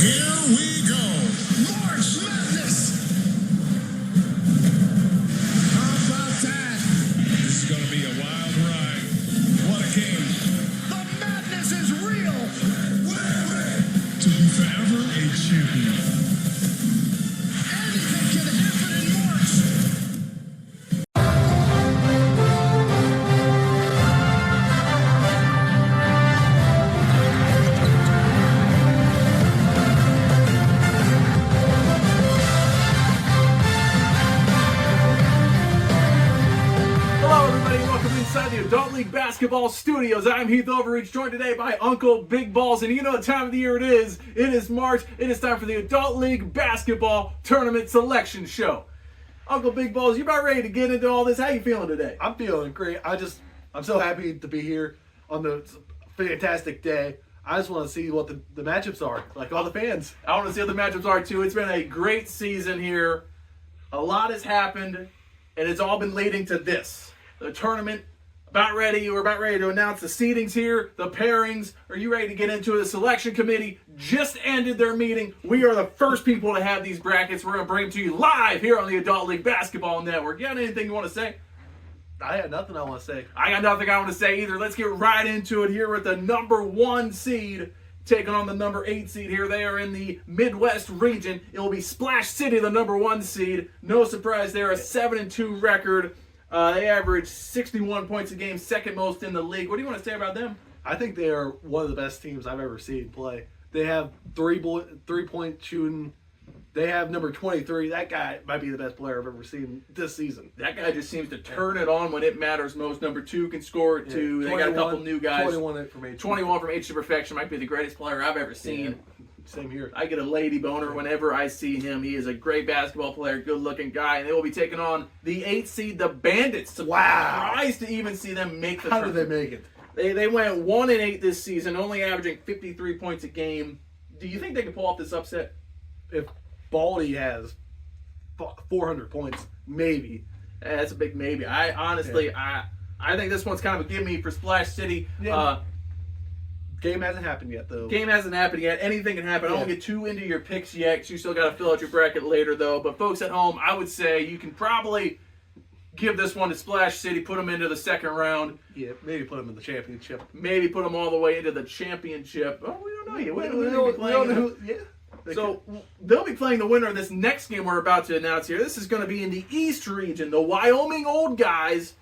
Here we go. March Madness. How about that? This is going to be a wild ride. What a game. The madness is real. To be forever a champion. Anything can happen in March. Hello, everybody. Welcome inside the Adult League Basketball Studios. I'm Heath Overreach, joined today by Uncle Big Balls. And you know what time of the year it is. It is March. It is time for the Adult League Basketball Tournament Selection Show. Uncle Big Balls, you about ready to get into all this? How you feeling today? I'm feeling great. I'm so happy to be here on the fantastic day. I just want to see what the matchups are, like all the fans. I want to see what the matchups are, too. It's been a great season here. A lot has happened, and it's all been leading to this. The tournament, we're about ready to announce the seedings here, the pairings. Are you ready to get into it? The selection committee just ended their meeting. We are the first people to have these brackets. We're going to bring them to you live here on the Adult League Basketball Network. You got anything you want to say? I had nothing I want to say. I got nothing I want to say either. Let's get right into it here with the number 1 seed taking on the number 8 seed here. They are in the Midwest region. It will be Splash City, the number 1 seed. No surprise, they're a 7-2 record. They average 61 points a game, second most in the league. What do you want to say about them? I think they are one of the best teams I've ever seen play. They have three-point shooting. They have number 23. That guy might be the best player I've ever seen this season. That guy just seems to turn it on when it matters most. Number 2 can score it too. They got a couple new guys. 21 from H. 21 from H to Perfection. Might be the greatest player I've ever seen. Yeah. Same here. I get a lady boner whenever I see him. He is a great basketball player, good-looking guy, and they will be taking on the 8 seed, the Bandits. Wow. Surprised to even see them make the How did tournament. they make it? They went 1-8 this season, only averaging 53 points a game. Do you think they can pull off this upset? If Baldy has 400 points, maybe. That's a big maybe. I honestly, I think this one's kind of a gimme for Splash City. Yeah. Game hasn't happened yet, though. Game hasn't happened yet. Anything can happen. I don't get too into your picks yet, 'cause you still got to fill out your bracket later, though. But folks at home, I would say you can probably give this one to Splash City, put them into the second round. Yeah, maybe put them in the championship. Maybe put them all the way into the championship. Oh, we don't know yet. We don't know who, yeah. So they'll be playing the winner of this next game we're about to announce here. This is going to be in the East region. The Wyoming Old Guys,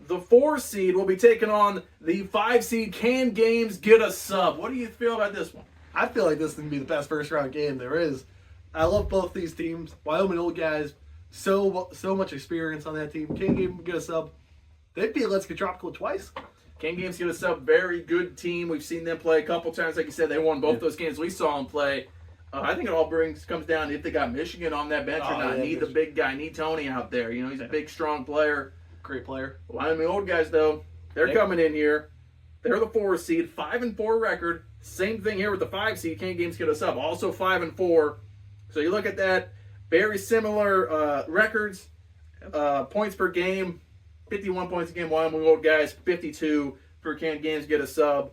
the 4 seed, will be taking on the 5 seed. Can Games get a sub? What do you feel about this one? I feel like this is going to be the best first round game there is. I love both these teams. Wyoming Old Guys, so much experience on that team. Can Games get a sub? They beat Let's Get Tropical twice. Can Games get a sub? Very good team. We've seen them play a couple times. Like you said, they won both those games we saw them play. I think it all comes down to if they got Michigan on that bench or not. Yeah, Need the big guy. Need Tony out there. You know, he's a big, strong player. Great player. Wyoming Old Guys, though, they're coming in here. They're the 4 seed, 5-4 record. Same thing here with the 5 seed. Can Games get us up? Also 5-4. So you look at that, very similar records. Points per game, 51 points a game. Wyoming Old Guys, 52 for Can Games get a sub.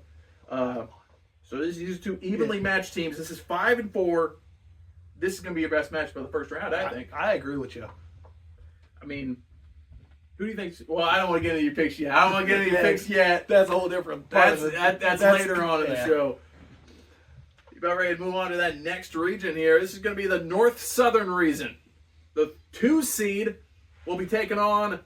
So these are 2 evenly matched teams. This is 5-4. This is going to be your best match for the first round, I think. I agree with you. I mean, who do you think? Well, I don't want to get into your picks yet. I don't want to get into your picks yet. That's a whole different That's later on in the show. You about ready to move on to that next region here? This is going to be the North Southern region. The 2 seed will be taking on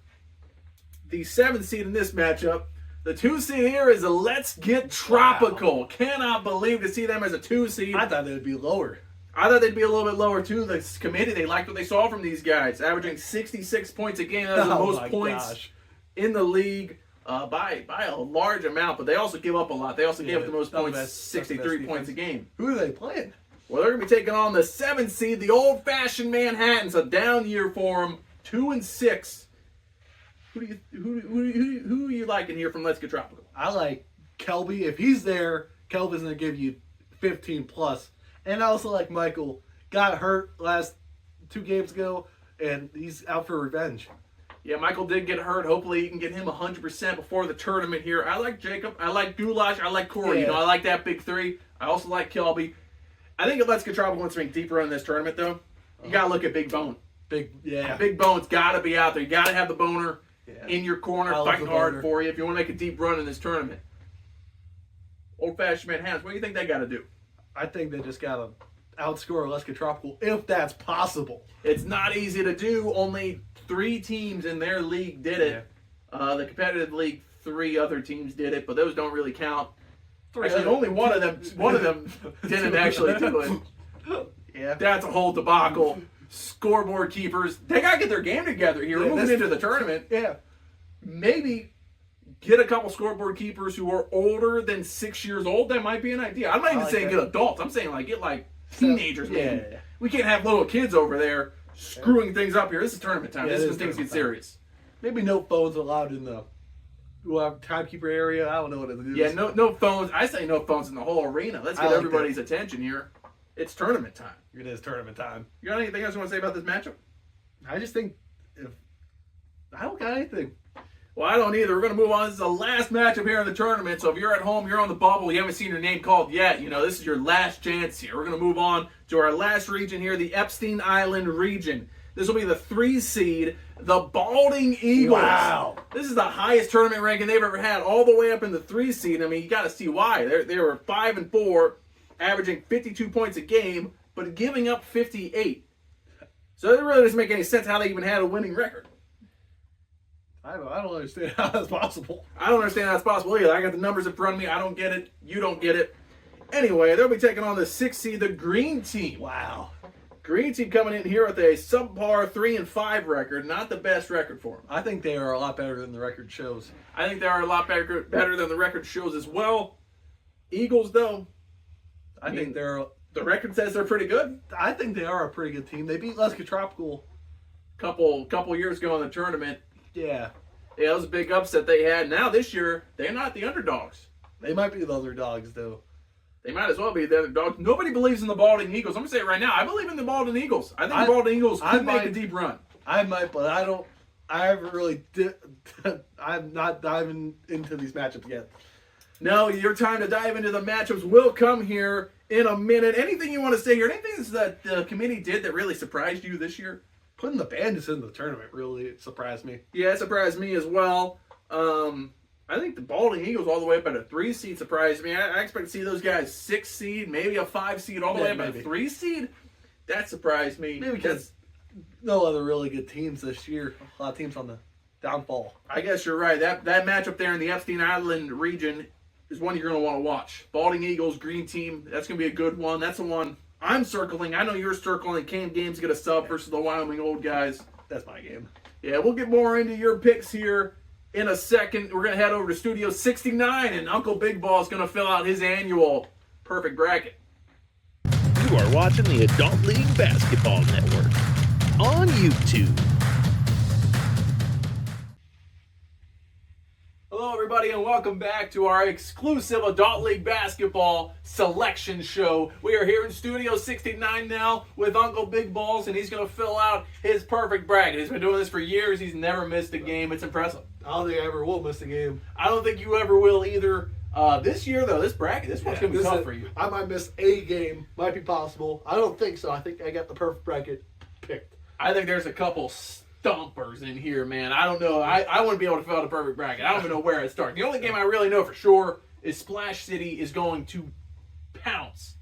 the 7 seed in this matchup. The 2 seed here is a Let's Get Tropical. Wow. Cannot believe to see them as a 2 seed. I thought they would be lower. I thought they'd be a little bit lower, too. This committee, they liked what they saw from these guys. Averaging 66 points a game. That's the most points in the league by a large amount. But they also give up a lot. They also gave up the most points, 63 points a game. Who are they playing? Well, they're going to be taking on the 7 seed, the old-fashioned Manhattans. A down year for them. 2-6. Who are you liking here from Let's Get Tropical? I like Kelby. If he's there, Kelby's going to give you 15 plus. And I also like Michael. Got hurt last 2 games ago, and he's out for revenge. Yeah, Michael did get hurt. Hopefully you can get him 100% before the tournament here. I like Jacob. I like Goulash. I like Corey. Yeah. You know, I like that big 3. I also like Kelby. I think if Let's Get Tropical wants to make deeper in this tournament, though, you got to look at Big Bone. Big Bone's got to be out there. You got to have the boner in your corner, fighting hard for you if you want to make a deep run in this tournament. Old-fashioned Manhattans, what do you think they got to do? I think they just got to outscore Let's Get Tropical if that's possible. It's not easy to do. Only 3 teams in their league did it. Yeah. The competitive league, 3 other teams did it, but those don't really count. Actually, only one of them didn't actually do it. Yeah. That's a whole debacle. Scoreboard keepers, they got to get their game together here. We're moving into the tournament. Yeah. Maybe get a couple scoreboard keepers who are older than 6 years old. That might be an idea. I'm not even saying get adults. I'm saying get teenagers. Maybe. Yeah. We can't have little kids over there screwing things up here. This is tournament time. This is when things get serious. Maybe no phones allowed in the timekeeper area. I don't know what it is. Yeah, no phones. I say no phones in the whole arena. Let's get everybody's attention here. It's tournament time. It is tournament time. You got anything else you want to say about this matchup? I just think I don't got anything. Well, I don't either. We're going to move on. This is the last matchup here in the tournament. So if you're at home, you're on the bubble, you haven't seen your name called yet, this is your last chance here. We're going to move on to our last region here, the Epstein Island region. This will be the 3 seed, the Balding Eagles. Wow. This is the highest tournament ranking they've ever had, all the way up in the 3 seed. I mean, you got to see why. They were 5-4, averaging 52 points a game, but giving up 58. So it really doesn't make any sense how they even had a winning record. I don't understand how that's possible. I don't understand how that's possible either. I got the numbers in front of me. I don't get it. You don't get it. Anyway, they'll be taking on the 6th seed, the Green Team. Wow. Green Team coming in here with a subpar 3-5 record. Not the best record for them. I think they are a lot better than the record shows. I think they are a lot better than the record shows as well. Eagles, though, I think they're. The record says they're pretty good. I think they are a pretty good team. They beat Let's Get Tropical Couple years ago in the tournament. Yeah. Yeah, that was a big upset they had. Now this year, they're not the underdogs. They might be the underdogs, though. They might as well be the underdogs. Nobody believes in the Balding Eagles. I'm going to say it right now. I believe in the Balding Eagles. I think the Balding Eagles could make a deep run. I might, but I don't. I haven't really. I'm not diving into these matchups yet. No, your time to dive into the matchups will come here in a minute. Anything you want to say here? Anything that the committee did that really surprised you this year? Putting the Bandits in the tournament really surprised me. Yeah, it surprised me as well. I think the Balding Eagles all the way up at a 3 seed surprised me. I expect to see those guys 6 seed, maybe a 5 seed, all the way up at a 3 seed. That surprised me. Maybe because no other really good teams this year. A lot of teams on the downfall. I guess you're right. That matchup there in the Epstein Island region is one you're going to want to watch. Balding Eagles, Green Team, that's going to be a good one. That's the one I'm circling. I know you're circling. Can Games get a sub versus the Wyoming Old Guys? That's my game. Yeah, we'll get more into your picks here in a second. We're going to head over to Studio 69, and Uncle Big Ball is going to fill out his annual perfect bracket. You are watching the Adult League Basketball Network on YouTube. Hello, everybody, and welcome back to our exclusive Adult League Basketball selection show. We are here in Studio 69 now with Uncle Big Balls, and he's going to fill out his perfect bracket. He's been doing this for years. He's never missed a game. It's impressive. I don't think I ever will miss a game. I don't think you ever will either. This year, though, this bracket, this one's going to be tough for you. I might miss a game. Might be possible. I don't think so. I think I got the perfect bracket picked. I think there's a couple stompers in here, man. I don't know. I wouldn't be able to fill out a perfect bracket. I don't even know where I'd start. The only game I really know for sure is Splash City is going to pounce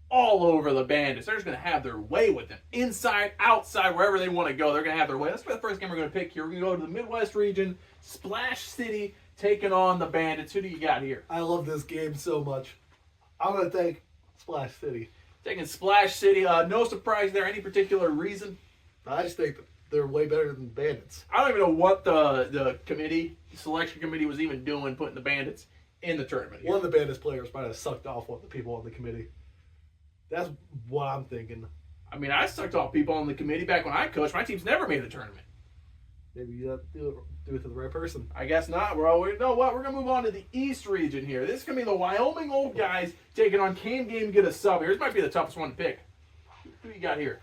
all over the Bandits. They're just going to have their way with them. Inside, outside, wherever they want to go, they're going to have their way. That's the first game we're going to pick here. We're going to go to the Midwest region. Splash City taking on the Bandits. Who do you got here? I love this game so much. I'm going to take Splash City. Taking Splash City. No surprise there. Any particular reason? I just think they're way better than the Bandits. I don't even know what the selection committee was even doing putting the Bandits in the tournament here. One of the Bandits players might have sucked off one of the people on the committee. That's what I'm thinking. I mean, I sucked off people on the committee back when I coached. My team's never made the tournament. Maybe you have to do it to the right person. I guess not. You know what? We're going to move on to the East region here. This is going to be the Wyoming Old Guys taking on Can Game Get a Sub here. This might be the toughest one to pick. Who you got here?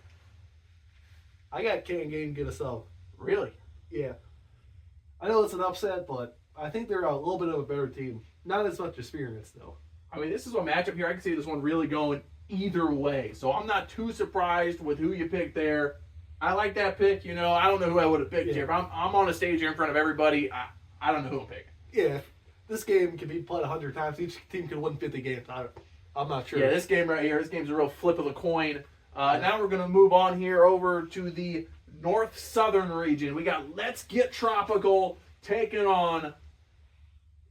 I got Can Game Get a Sub. Really? Yeah. I know it's an upset, but I think they're a little bit of a better team. Not as much experience, though. I mean, this is a matchup here. I can see this one really going either way. So I'm not too surprised with who you picked there. I like that pick. You know, I don't know who I would have picked here. If I'm on a stage here in front of everybody, I don't know who I'm picking. Yeah, if this game can be played 100 times. Each team can win 50 games. I'm not sure. Yeah, this game right here, this game's a real flip of the coin. Now we're going to move on here over to the north southern region. We got Let's Get Tropical taking on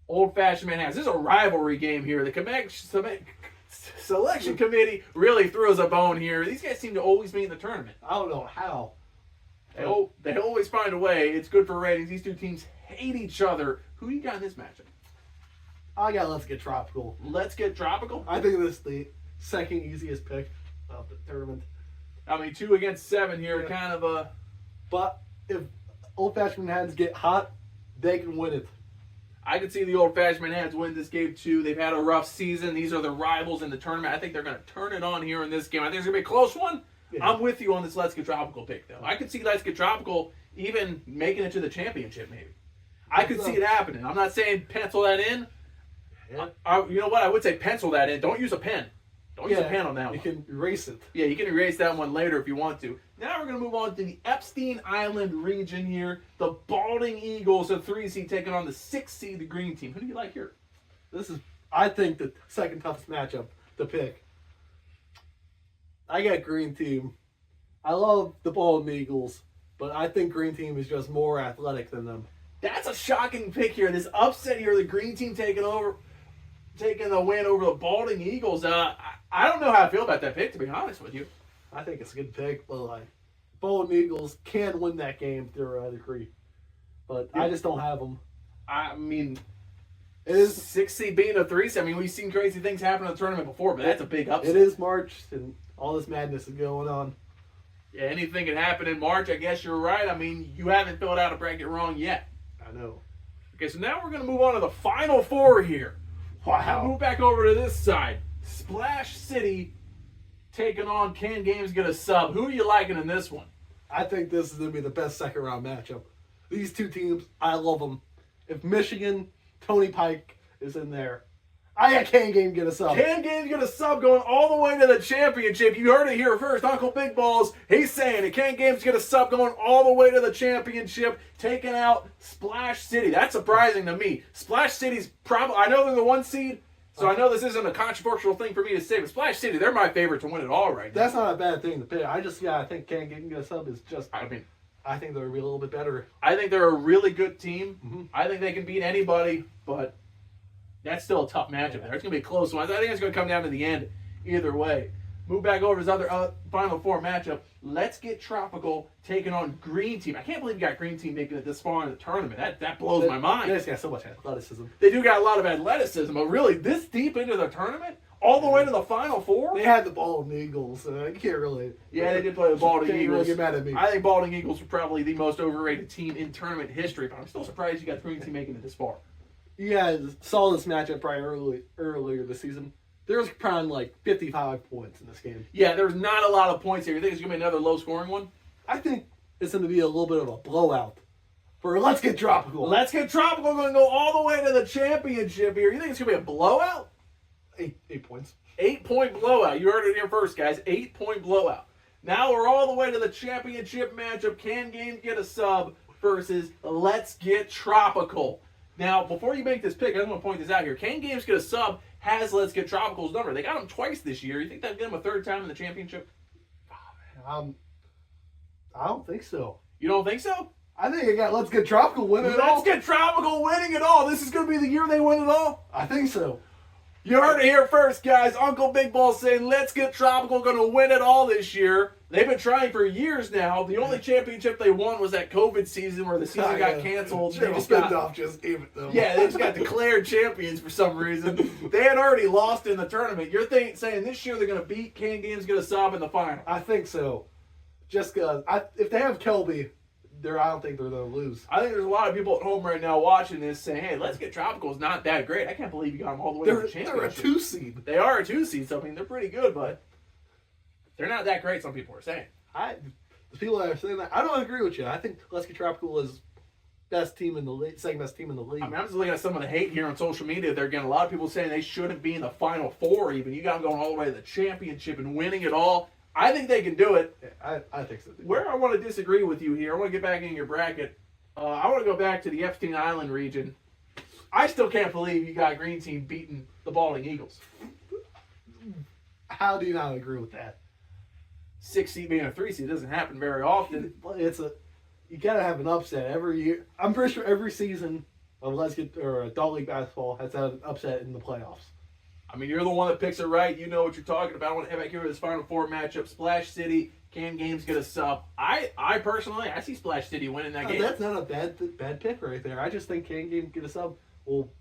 Old Fashioned Manhattan. This is a rivalry game here. The selection committee really throws a bone here. These guys seem to always be in the tournament. I don't know how. They always find a way. It's good for ratings. These two teams hate each other. Who you got in this matchup? I got Let's Get Tropical. Let's Get Tropical? I think this is the second easiest pick of the tournament. I mean, 2 against 7 here, kind of a... But if Old Fashioned Manhattans get hot, they can win it. I could see the Old Fashioned Manhattans win this game too. They've had a rough season. These are the rivals in the tournament. I think they're going to turn it on here in this game. I think it's going to be a close one. Yeah. I'm with you on this Let's Get Tropical pick, though. I could see Let's Get Tropical even making it to the championship, maybe. I could see it happening. I'm not saying pencil that in. Yeah. You know what? I would say pencil that in. Don't use a pen. Don't use a pen on that one. You can erase it. Yeah, you can erase that one later if you want to. Now we're going to move on to the Epstein Island region here. The Balding Eagles, a 3 seed, taking on the 6 seed, the green team. Who do you like here? This is, I think, the second toughest matchup to pick. I got green team. I love the Balding Eagles, but I think green team is just more athletic than them. That's a shocking pick here. This upset here, the green team taking the win over the Balding Eagles. I don't know how I feel about that pick, to be honest with you. I think it's a good pick, but Balding Eagles can win that game theoretically, but I just don't have them. I mean, it is 6 seed being a 3 seed. I mean, we've seen crazy things happen in the tournament before, but that's a big upset. It is March, and all this madness is going on. Yeah, anything can happen in March. I guess you're right. I mean, you haven't filled out a bracket wrong yet. I know. Okay, so now we're going to move on to the Final Four here. Wow. Move back over to this side. Splash City taking on Can Games Get a Sub. Who are you liking in this one? I think this is going to be the best second round matchup. These two teams, I love them. If Michigan, Tony Pike is in there, I got Can Game Get a Sub. Can Games Get a Sub going all the way to the championship. You heard it here first. Uncle Big Balls, he's saying it. Can Games Get a Sub going all the way to the championship, taking out Splash City. That's surprising to me. Splash City's probably, I know they're the 1 seed, so I know this isn't a controversial thing for me to say, but Splash City, they're my favorite to win it all right now. That's not a bad thing to pick. I think Can Game Get a Sub is just, I think they're going to be a little bit better. I think they're a really good team. Mm-hmm. I think they can beat anybody, but that's still a tough matchup there. It's going to be a close one. I think it's going to come down to the end either way. Move back over to his other Final Four matchup. Let's Get Tropical taking on Green Team. I can't believe you got Green Team making it this far in the tournament. That blows my mind. They just got so much athleticism. They do got a lot of athleticism, but really, this deep into the tournament? All the way to the Final Four? They had the Balding Eagles, so I can't really... Yeah, they did play the Balding Can't Eagles. really get mad at me. I think Balding Eagles were probably the most overrated team in tournament history, but I'm still surprised you got Green Team making it this far. You guys saw this matchup probably earlier this season. There was probably 55 points in this game. Yeah, there's not a lot of points here. You think it's going to be another low-scoring one? I think it's going to be a little bit of a blowout for Let's Get Tropical. Let's Get Tropical going to go all the way to the championship here. You think it's going to be a blowout? 8 points. 8-point blowout. You heard it here first, guys. 8-point blowout. Now we're all the way to the championship matchup. Can Games Get a Sub versus Let's Get Tropical. Now, before you make this pick, I just want to point this out here. Can Games Get a Sub has Let's Get Tropical's number. They got him twice this year. You think they'll get him a third time in the championship? I don't think so. You don't think so? I think I got Let's Get Tropical winning it all. Let's Get Tropical winning it all. This is going to be the year they win it all? I think so. You heard it here first, guys. Uncle Big Ball saying Let's Get Tropical going to win it all this year. They've been trying for years now. The only championship they won was that COVID season where the season got canceled. Jim Spindoff just gave it them. Yeah, they just got declared champions for some reason. They had already lost in the tournament. You're saying this year they're going to beat Can Games Get a Sub in the final. I think so. Just because if they have Kelby, I don't think they're going to lose. I think there's a lot of people at home right now watching this saying, hey, Let's Get Tropical is not that great. I can't believe you got them all the way to the championship. They're a 2 seed. They are a 2 seed, so I mean, they're pretty good, but they're not that great, some people are saying. The people that are saying that, I don't agree with you. I think Let's Get Tropical is best team in the league, second best team in the league. I mean, I'm just looking at some of the hate here on social media. They're getting a lot of people saying they shouldn't be in the Final Four even. You got them going all the way to the championship and winning it all. I think they can do it. I think so. Where I want to disagree with you here, I want to get back in your bracket. I want to go back to the Epstein Island region. I still can't believe you got Green Team beating the Balding Eagles. How do you not agree with that? 6 seed being a 3 seed doesn't happen very often. You gotta have an upset every year. I'm pretty sure every season of adult league basketball has had an upset in the playoffs. I mean, you're the one that picks it right. You know what you're talking about. I want to head back here with this Final Four matchup. Splash City, can Games get a sub? I personally, I see Splash City winning that game. That's not a bad pick right there. I just think Can Games get a sub will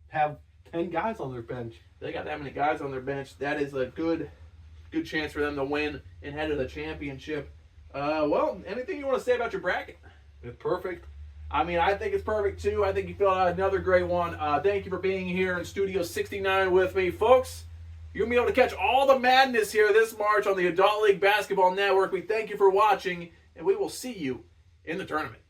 have 10 guys on their bench. They got that many guys on their bench. That is a good chance for them to win and head to the championship. Well, anything you want to say about your bracket? It's perfect. I mean, I think it's perfect too. I think you filled out another great one. Thank you for being here in Studio 69 with me, folks. You're going to be able to catch all the madness here this March on the Adult League Basketball Network. We thank you for watching, and we will see you in the tournament.